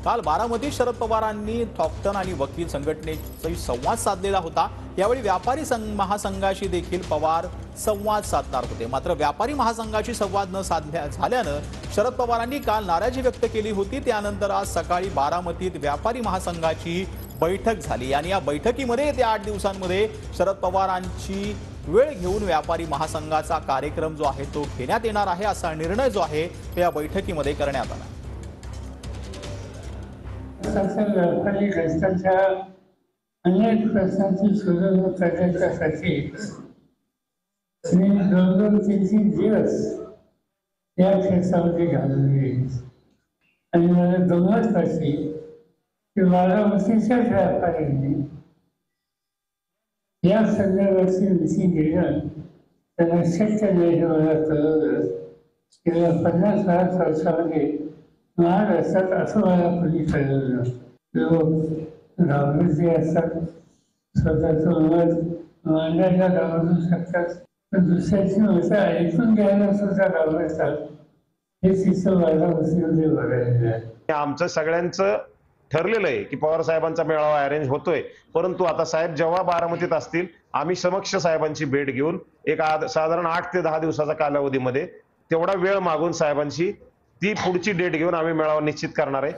काल बारामतीत शरद पवारांनी टॉक्टन आणि वकील संघटनेचा संवाद साधलेला होता। यावेळी व्यापारी महासंघाशी देखील पवार संवाद साधणार होते। मात्र व्यापारी महासंघाशी संवाद न झाल्यानं शरद पवारांनी काल नाराजी व्यक्त केली होती। त्यानंतर आज सकाळी बारामतीत व्यापारी महासंघाची बैठक झाली आणि या बैठकीमध्ये येत्या 8 दिवसांमध्ये शरद पवारांची वेळ घेऊन व्यापारी महासंघाचा कार्यक्रम जो आहे तो घेण्यात येणार आहे। असा निर्णय जो आहे तो या बैठकीमध्ये करण्यात आला। व्यापारी रस्त्याच्या अनेक प्रश्नांची सोडवणूक करण्यासाठी मी 2-3 दिवस या क्षेत्रामध्ये घालवले आणि मला गंमत वाटली की बारामतीच्याच व्यापाऱ्यांनी या संदर्भाची मिटिंग घेणं त्यांना शक्य नाही हे मला कळवलं। गेल्या 50-60 वर्षामध्ये महाराष्ट्रात असं मला कोणी कळवलं नसतं। लोक घाबरते असतात, स्वतःचं मत मांडायला घाबरू शकतात, पण दुसऱ्याची मतं ऐकून घ्यायला सुद्धा घाबरतात। हे तिचं बारामतीमध्ये बघायला आहे। आमचं सगळ्यांचं ठरलेलं आहे की पवार साहेबांचा मेळावा अरेंज होतोय, परंतु आता साहेब जेव्हा बारामतीत असतील आम्ही समक्ष साहेबांची भेट घेऊन एक साधारण 8 ते 10 दिवसाचा कालावधीमध्ये तेवढा वेळ मागून साहेबांची ती पुढची डेट घेऊन आम्ही मेळावा निश्चित करणार आहे।